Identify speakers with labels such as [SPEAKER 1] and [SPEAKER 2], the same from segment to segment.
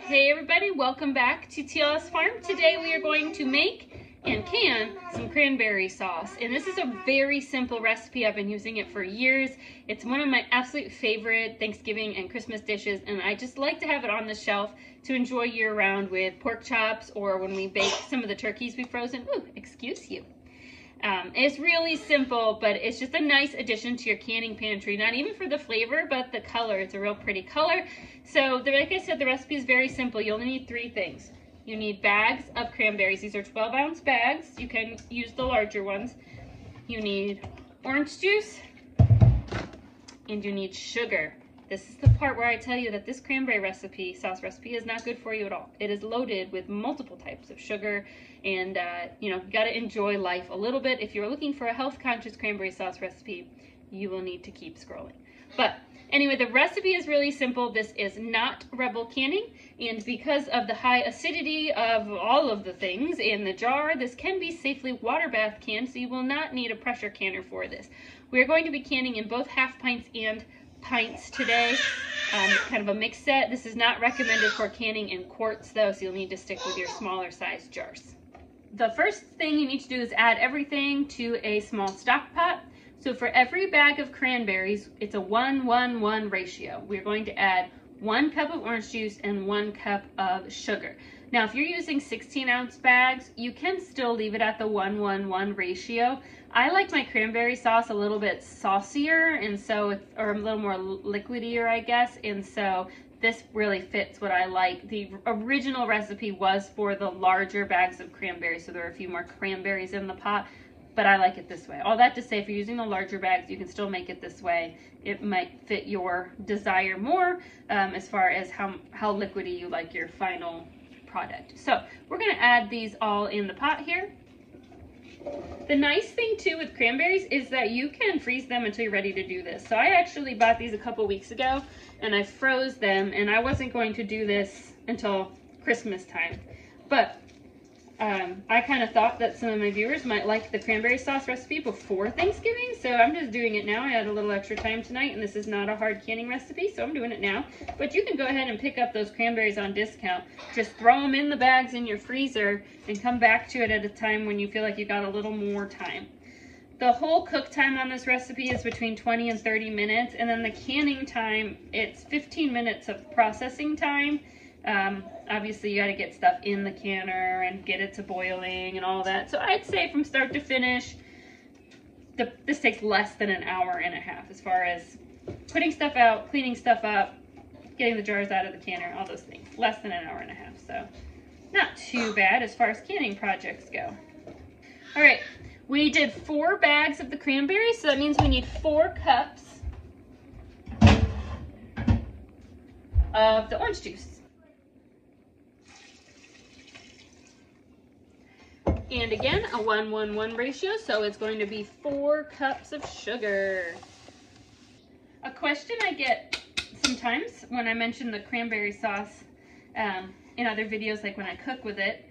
[SPEAKER 1] Hey everybody, welcome back to Teal House Farm. Today we are going to make and can some cranberry sauce. And this is a very simple recipe. I've been using it for years. It's one of my absolute favorite Thanksgiving and Christmas dishes, and I just like to have it on the shelf to enjoy year round with pork chops or when we bake some of the turkeys we've frozen. Ooh, excuse you. It's really simple, but it's just a nice addition to your canning pantry, not even for the flavor, but the color. It's a real pretty color. So like I said, the recipe is very simple. You only need three things. You need bags of cranberries. These are 12-ounce bags. You can use the larger ones. You need orange juice, and you need sugar. This is the part where I tell you that this cranberry sauce recipe is not good for you at all. It is loaded with multiple types of sugar, and you got to enjoy life a little bit. If you're looking for a health-conscious cranberry sauce recipe, you will need to keep scrolling. But anyway, the recipe is really simple. This is not Rebel canning, and because of the high acidity of all of the things in the jar, this can be safely water bath canned, so you will not need a pressure canner for this. We're going to be canning in both half pints and pints today, kind of a mix set. This is not recommended for canning in quarts though, so you'll need to stick with your smaller size jars. The first thing you need to do is add everything to a small stock pot. So for every bag of cranberries, it's a 1-1-1 ratio. We're going to add 1 cup of orange juice and 1 cup of sugar. Now, if you're using 16-ounce bags, you can still leave it at the 1-1-1 ratio. I like my cranberry sauce a little bit saucier, and so or a little more liquidier, I guess, and so this really fits what I like. The original recipe was for the larger bags of cranberries, so there are a few more cranberries in the pot, but I like it this way. All that to say, if you're using the larger bags, you can still make it this way. It might fit your desire more as far as how liquidy you like your final product. So we're going to add these all in the pot here. The nice thing too with cranberries is that you can freeze them until you're ready to do this. So I actually bought these a couple weeks ago and I froze them, and I wasn't going to do this until Christmas time. But I kind of thought that some of my viewers might like the cranberry sauce recipe before Thanksgiving, so I'm just doing it now. I had a little extra time tonight, and this is not a hard canning recipe, so I'm doing it now. But you can go ahead and pick up those cranberries on discount. Just throw them in the bags in your freezer and come back to it at a time when you feel like you got a little more time. The whole cook time on this recipe is between 20 and 30 minutes, and then the canning time, it's 15 minutes of processing time. Obviously you got to get stuff in the canner and get it to boiling and all that. So I'd say from start to finish, this takes less than an hour and a half as far as putting stuff out, cleaning stuff up, getting the jars out of the canner, all those things. Less than an hour and a half, so not too bad as far as canning projects go. All right, we did 4 bags of the cranberries, so that means we need 4 cups of the orange juice. And again, a 1-1-1 ratio, so it's going to be 4 cups of sugar. A question I get sometimes when I mention the cranberry sauce in other videos, like when I cook with it,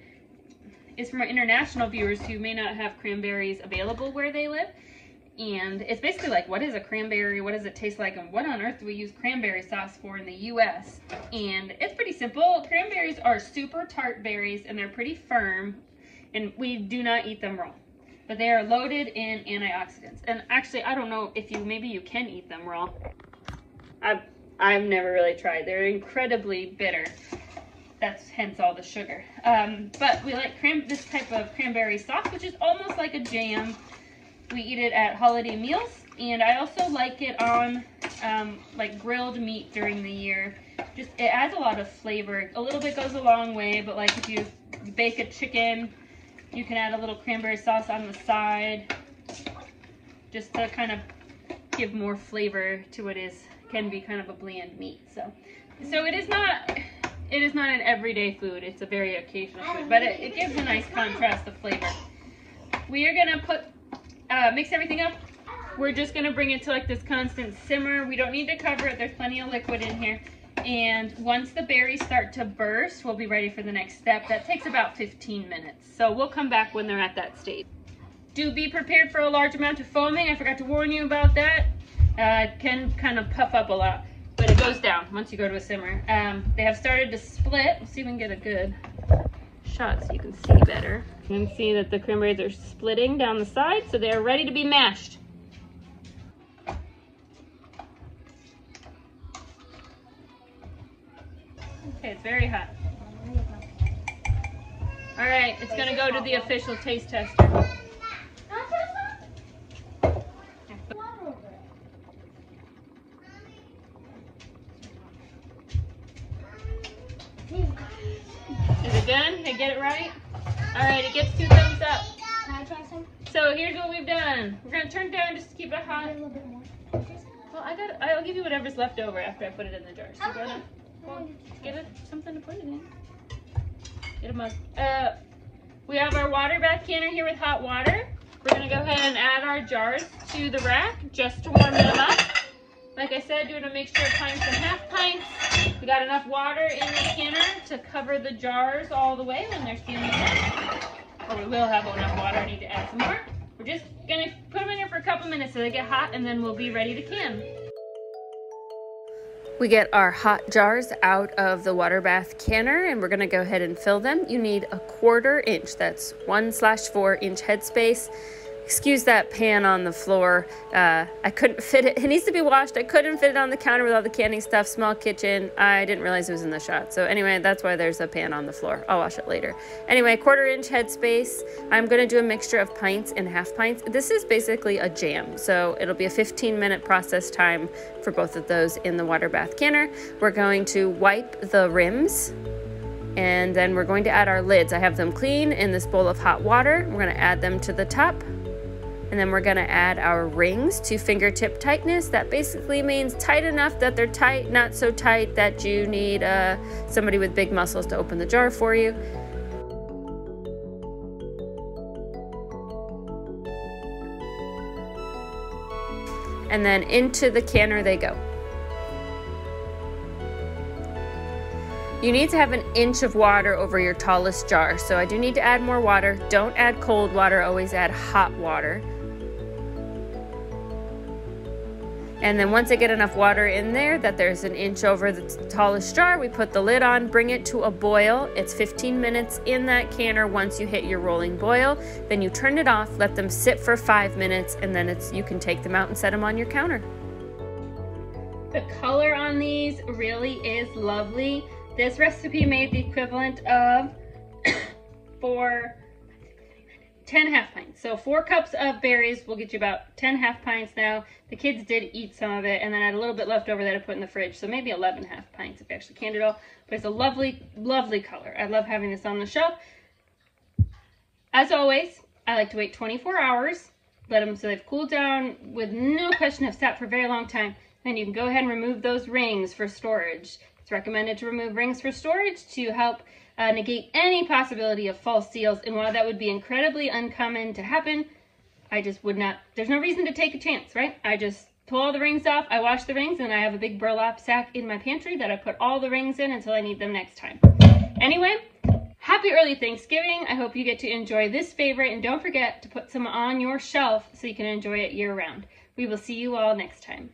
[SPEAKER 1] is from our international viewers who may not have cranberries available where they live. And it's basically like, what is a cranberry? What does it taste like? And what on earth do we use cranberry sauce for in the US? And it's pretty simple. Cranberries are super tart berries, and they're pretty firm. And we do not eat them raw, but they are loaded in antioxidants. And actually, I don't know if maybe you can eat them raw. I've never really tried. They're incredibly bitter. That's hence all the sugar. But we like this type of cranberry sauce, which is almost like a jam. We eat it at holiday meals, and I also like it on like grilled meat during the year. Just it adds a lot of flavor. A little bit goes a long way, but like if you bake a chicken, you can add a little cranberry sauce on the side just to kind of give more flavor to what can be kind of a bland meat. So it is not an everyday food. It's a very occasional food, but it gives a nice contrast of flavor. We are gonna mix everything up. We're just gonna bring it to like this constant simmer. We don't need to cover it. There's plenty of liquid in here. And once the berries start to burst, we'll be ready for the next step. That takes about 15 minutes. So we'll come back when they're at that stage. Do be prepared for a large amount of foaming. I forgot to warn you about that. It can kind of puff up a lot. But it goes down once you go to a simmer. They have started to split. Let's see if we can get a good shot so you can see better. You can see that the cranberries are splitting down the side, so they are ready to be mashed. Okay, it's very hot. All right, it's gonna go to the official taste tester. Is it done? Did I get it right? All right, it gets 2 thumbs up.
[SPEAKER 2] Can I try some?
[SPEAKER 1] So here's what we've done. We're gonna turn it down just to keep it hot.
[SPEAKER 2] A little bit more.
[SPEAKER 1] Well, I'll give you whatever's left over after I put it in the jar. So go to, well, get it something to put it in. Get a mug. We have our water bath canner here with hot water. We're gonna go ahead and add our jars to the rack just to warm them up. Like I said, doing a mixture of pints and half pints. We got enough water in the canner to cover the jars all the way when they're steaming up. Or we will have enough water. I need to add some more. We're just gonna put them in here for a couple minutes so they get hot, and then we'll be ready to can. We get our hot jars out of the water bath canner, and we're gonna go ahead and fill them. You need a 1/4 inch, that's 1/4 inch headspace. Excuse that pan on the floor. I couldn't fit it. It needs to be washed. I couldn't fit it on the counter with all the canning stuff. Small kitchen. I didn't realize it was in the shot. So anyway, that's why there's a pan on the floor. I'll wash it later. Anyway, 1/4 inch headspace. I'm going to do a mixture of pints and half pints. This is basically a jam. So it'll be a 15-minute process time for both of those in the water bath canner. We're going to wipe the rims, and then we're going to add our lids. I have them clean in this bowl of hot water. We're going to add them to the top. And then we're gonna add our rings to fingertip tightness. That basically means tight enough that they're tight, not so tight that you need somebody with big muscles to open the jar for you. And then into the canner they go. You need to have 1 inch of water over your tallest jar. So I do need to add more water. Don't add cold water, always add hot water. And then once I get enough water in there that there's 1 inch over the tallest jar, we put the lid on, bring it to a boil. It's 15 minutes in that canner. Once you hit your rolling boil, then you turn it off, let them sit for 5 minutes, and then you can take them out and set them on your counter. The color on these really is lovely. This recipe made the equivalent of for 10 half pints. So 4 cups of berries will get you about 10 half pints now. The kids did eat some of it, and then I had a little bit left over that I put in the fridge. So maybe 11 half pints if I actually canned it all. But it's a lovely, lovely color. I love having this on the shelf. As always, I like to wait 24 hours. Let them so they've cooled down with no question have sat for a very long time. Then you can go ahead and remove those rings for storage. It's recommended to remove rings for storage to help negate any possibility of false seals. And while that would be incredibly uncommon to happen, I just would not, there's no reason to take a chance, right? I just pull all the rings off, I wash the rings, and I have a big burlap sack in my pantry that I put all the rings in until I need them next time. Anyway, happy early Thanksgiving. I hope you get to enjoy this favorite, and don't forget to put some on your shelf so you can enjoy it year round. We will see you all next time.